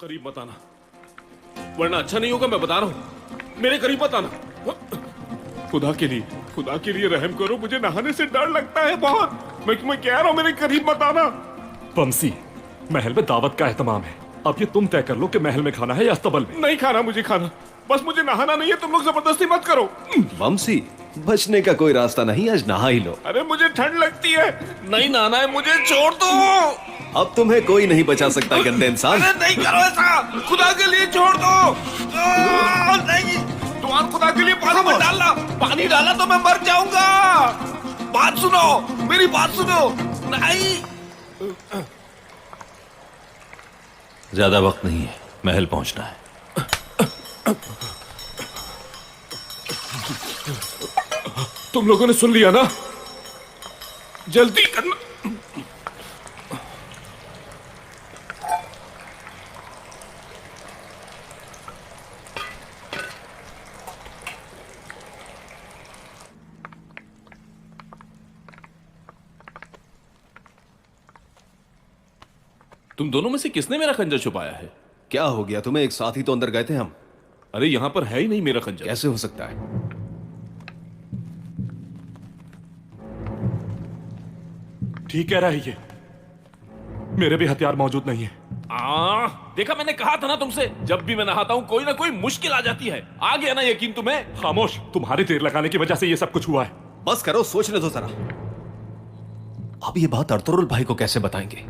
करीब मत आना, वरना अच्छा नहीं होगा। मैं बता रहा हूं, मेरे करीब मत आना। खुदा के लिए रहम करो, मुझे नहाने से डर लगता है बहुत। मैं कह रहा हूं, मेरे करीब मत आना। वंशी, महल में दावत का एहतमाम है। अब ये तुम तय कर लो कि महल में खाना है या अस्तबल में। नहीं खाना मुझे खाना, बस मुझे नहाना नहीं है। तुम लोग जबरदस्ती मत करो। वंशी, बचने का कोई रास्ता नहीं, आज नहा ही लो। अरे मुझे ठंड लगती है, नहीं नहाना है, मुझे छोड़ दो। अब तुम्हें कोई नहीं बचा सकता गंदे इंसान। अरे नहीं करो ऐसा, खुदा के लिए छोड़ दो। नहीं, तुम्हारा खुदा के लिए पानी मत डालना। पानी डाला तो मैं मर जाऊंगा। बात सुनो, मेरी बात सुनो। नहीं, ज्यादा वक्त नहीं है, महल पहुंचना है। तुम लोगों ने सुन लिया ना, जल्दी करना। तुम दोनों में से किसने मेरा खंजर छुपाया है? क्या हो गया तुम्हें? एक साथ ही तो अंदर गए थे हम। अरे यहां पर है ही नहीं मेरा खंजर। कैसे हो सकता है? ठीक कह रहा है ये, मेरे भी हथियार मौजूद नहीं है। देखा, मैंने कहा था ना तुमसे, जब भी मैं नहाता हूं कोई ना कोई मुश्किल आ जाती है। आ गया ना यकीन तुम्हें? खामोश, तुम्हारी देर लगाने की वजह से ये सब कुछ हुआ है। बस करो, सोचने दो जरा। अब ये बात अर्तुगरुल भाई को कैसे बताएंगे?